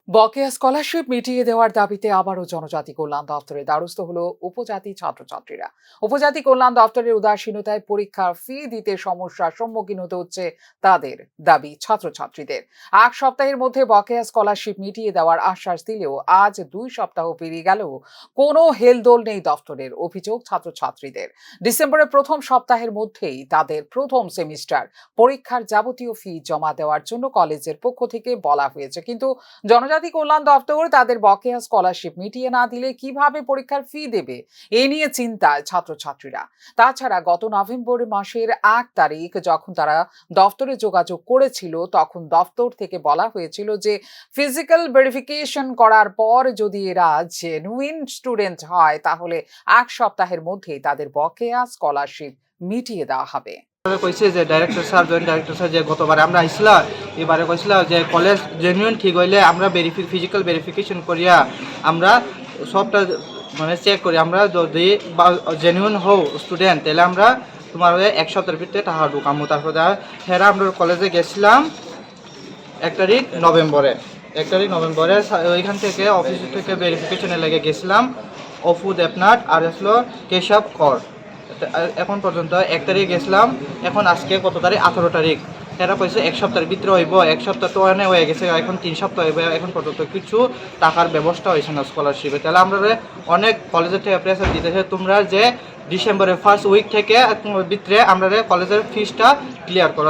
বকেয়া স্কলারশিপ মিটিয়ে দেওয়ার দাবিতে আবারও জনজাতি কল্যাণ দপ্তরে দ্বারস্থ হলো উপজাতি ছাত্রছাত্রীরা। উপজাতি কল্যাণ দপ্তরের উদাসীনতায় পরীক্ষার ফি দিতে সমস্যার সম্মুখীন হতে হচ্ছে তাদের। দাবি ছাত্রছাত্রীদের 1 সপ্তাহের মধ্যে বকেয়া স্কলারশিপ মিটিয়ে দেওয়ার আশ্বাস দিলেও আজ 2 সপ্তাহ পেরিয়ে গেলেও কোনো হেলদোল নেই দপ্তরের। অভিযোগ ছাত্রছাত্রীদের ডিসেম্বরের প্রথম সপ্তাহের মধ্যেই তাদের প্রথম সেমিস্টার পরীক্ষার যাবতীয় ফি জমা দেওয়ার জন্য কলেজের পক্ষ থেকে বলা হয়েছে, কিন্তু জনজাতি কল্যাণ দপ্তর তাদের বকেয়া স্কলারশিপ মিটিয়ে না দিলে কিভাবে পরীক্ষার ফি দেবে, এ নিয়ে চিন্তায় ছাত্রছাত্রীরা। তাছাড়া গত নভেম্বর মাসের 1 তারিখ যখন তারা দপ্তরে যোগাযোগ করেছিল, তখন দপ্তর থেকে বলা হয়েছিল যে ফিজিক্যাল ভেরিফিকেশন করার পর যদি এরা জেনুইন স্টুডেন্ট হয় তাহলে 1 সপ্তাহের মধ্যেই তাদের বকেয়া স্কলারশিপ মিটিয়ে দেওয়া হবে। কইছে যে director sir joint director sir যে গতবারে আমরা আইছিলাম, এবারে কইছিলাম যে কলেজ জেনুইন ঠিক হইলে আমরা ফিজিক্যাল ভেরিফিকেশন করিয়া আমরা সবটা মানে চেক করি, আমরা যদি জেনুইন হও স্টুডেন্ট তাহলে আমরা তোমার 1 সপ্তাহের ভিতরে টাকা ঢুকামো। তারপরে হেরা আমরা কলেজে গেছিলাম 1 তারিখ নভেম্বরে ওইখান থেকে অফিস থেকে ভেরিফিকেশনের লেগে গেছিলাম অফু দেবনাথ আর আসলো কেশব কর। এখন পর্যন্ত 1 তারিখ গেছিলাম, এখন আজকে কত তারিখ 18 তারিখ। এরা কইছে 1 সপ্তাহের ভিতরে হইব, 1 সপ্তাহ তো অনেক হয়ে গেছে, এখন 3 সপ্তাহ হইব, এখন পর্যন্ত কিছু টাকার ব্যবস্থা হয়েছে না স্কলারশিপে। তাহলে আমরা অনেক কলেজের থেকে প্রেসার দিতেছে তোমরা যে ডিসেম্বরের ফার্স্ট উইক থেকে ভিতরে আমরা কলেজের ফিসটা ক্লিয়ার করো।